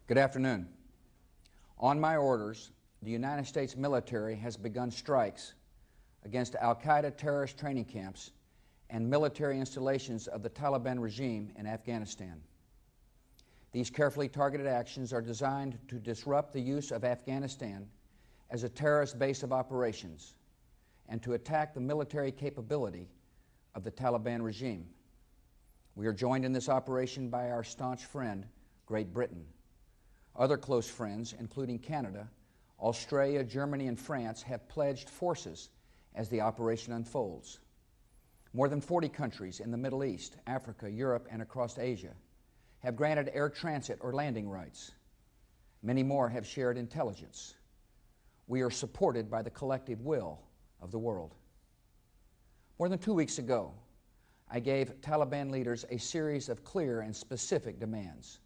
Good afternoon. On my orders, the United States military has begun strikes against al-Qaeda terrorist training camps and military installations of the Taliban regime in Afghanistan. These carefully targeted actions are designed to disrupt the use of Afghanistan as a terrorist base of operations and to attack the military capability of the Taliban regime. We are joined in this operation by our staunch friend, Great Britain. Other close friends, including Canada, Australia, Germany, and France, have pledged forces as the operation unfolds. More than 40 countries in the Middle East, Africa, Europe, and across Asia have granted air transit or landing rights. Many more have shared intelligence. We are supported by the collective will of the world. More than 2 weeks ago, I gave Taliban leaders a series of clear and specific demands.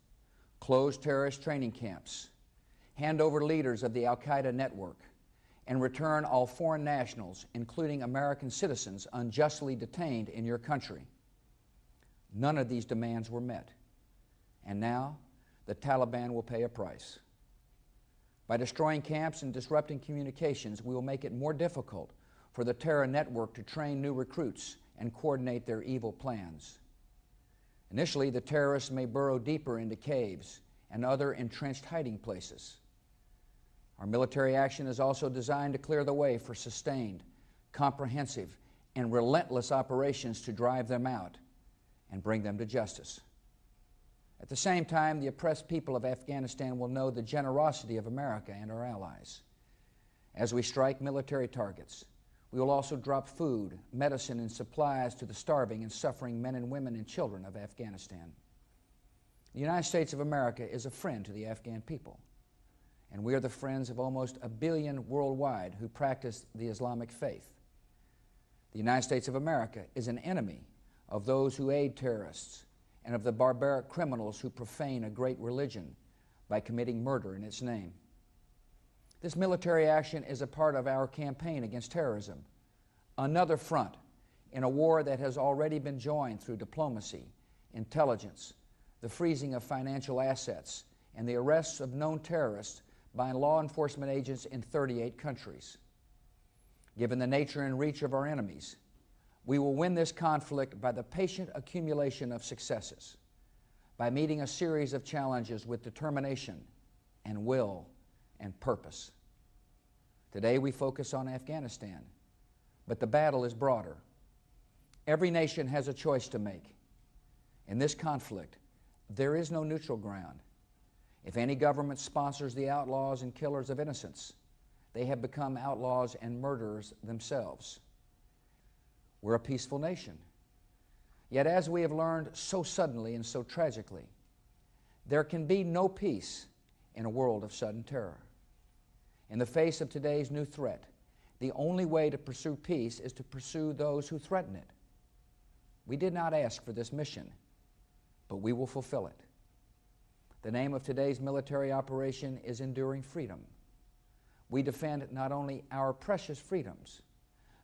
Close terrorist training camps, hand over leaders of the al-Qaeda network, and return all foreign nationals, including American citizens unjustly detained in your country. None of these demands were met. And now, the Taliban will pay a price. By destroying camps and disrupting communications, we will make it more difficult for the terror network to train new recruits and coordinate their evil plans. Initially, the terrorists may burrow deeper into caves and other entrenched hiding places. Our military action is also designed to clear the way for sustained, comprehensive, and relentless operations to drive them out and bring them to justice. At the same time, the oppressed people of Afghanistan will know the generosity of America and our allies. As we strike military targets, we will also drop food, medicine, and supplies to the starving and suffering men and women and children of Afghanistan. The United States of America is a friend to the Afghan people, and we are the friends of almost 1 billion worldwide who practice the Islamic faith. The United States of America is an enemy of those who aid terrorists and of the barbaric criminals who profane a great religion by committing murder in its name. This military action is a part of our campaign against terrorism, another front in a war that has already been joined through diplomacy, intelligence, the freezing of financial assets, and the arrests of known terrorists by law enforcement agents in 38 countries. Given the nature and reach of our enemies, we will win this conflict by the patient accumulation of successes, by meeting a series of challenges with determination and will and purpose. Today we focus on Afghanistan, but the battle is broader. Every nation has a choice to make. In this conflict, there is no neutral ground. If any government sponsors the outlaws and killers of innocents, they have become outlaws and murderers themselves. We're a peaceful nation. Yet as we have learned so suddenly and so tragically, there can be no peace in a world of sudden terror. In the face of today's new threat, the only way to pursue peace is to pursue those who threaten it. We did not ask for this mission, but we will fulfill it. The name of today's military operation is Enduring Freedom. We defend not only our precious freedoms,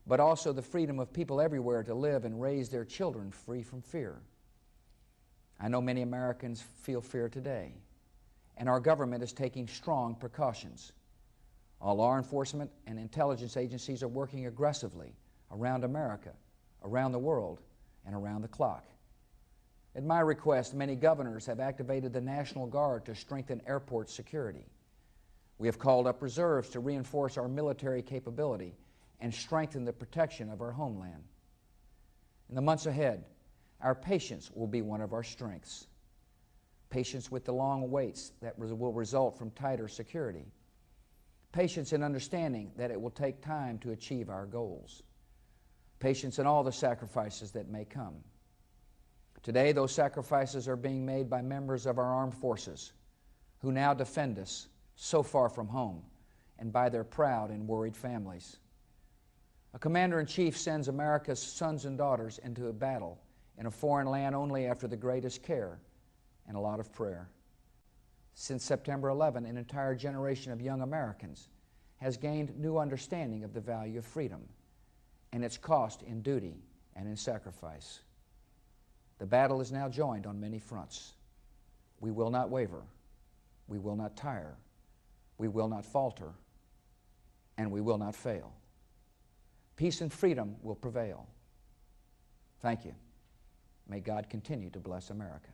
but also the freedom of people everywhere to live and raise their children free from fear. I know many Americans feel fear today, and our government is taking strong precautions. All law enforcement and intelligence agencies are working aggressively around America, around the world, and around the clock. At my request, many governors have activated the National Guard to strengthen airport security. We have called up reserves to reinforce our military capability and strengthen the protection of our homeland. In the months ahead, our patience will be one of our strengths. Patience with the long waits that will result from tighter security. Patience in understanding that it will take time to achieve our goals. Patience in all the sacrifices that may come. Today, those sacrifices are being made by members of our armed forces who now defend us so far from home and by their proud and worried families. A commander-in-chief sends America's sons and daughters into a battle in a foreign land only after the greatest care and a lot of prayer. Since September 11, an entire generation of young Americans has gained new understanding of the value of freedom and its cost in duty and in sacrifice. The battle is now joined on many fronts. We will not waver. We will not tire. We will not falter. And we will not fail. Peace and freedom will prevail. Thank you. May God continue to bless America.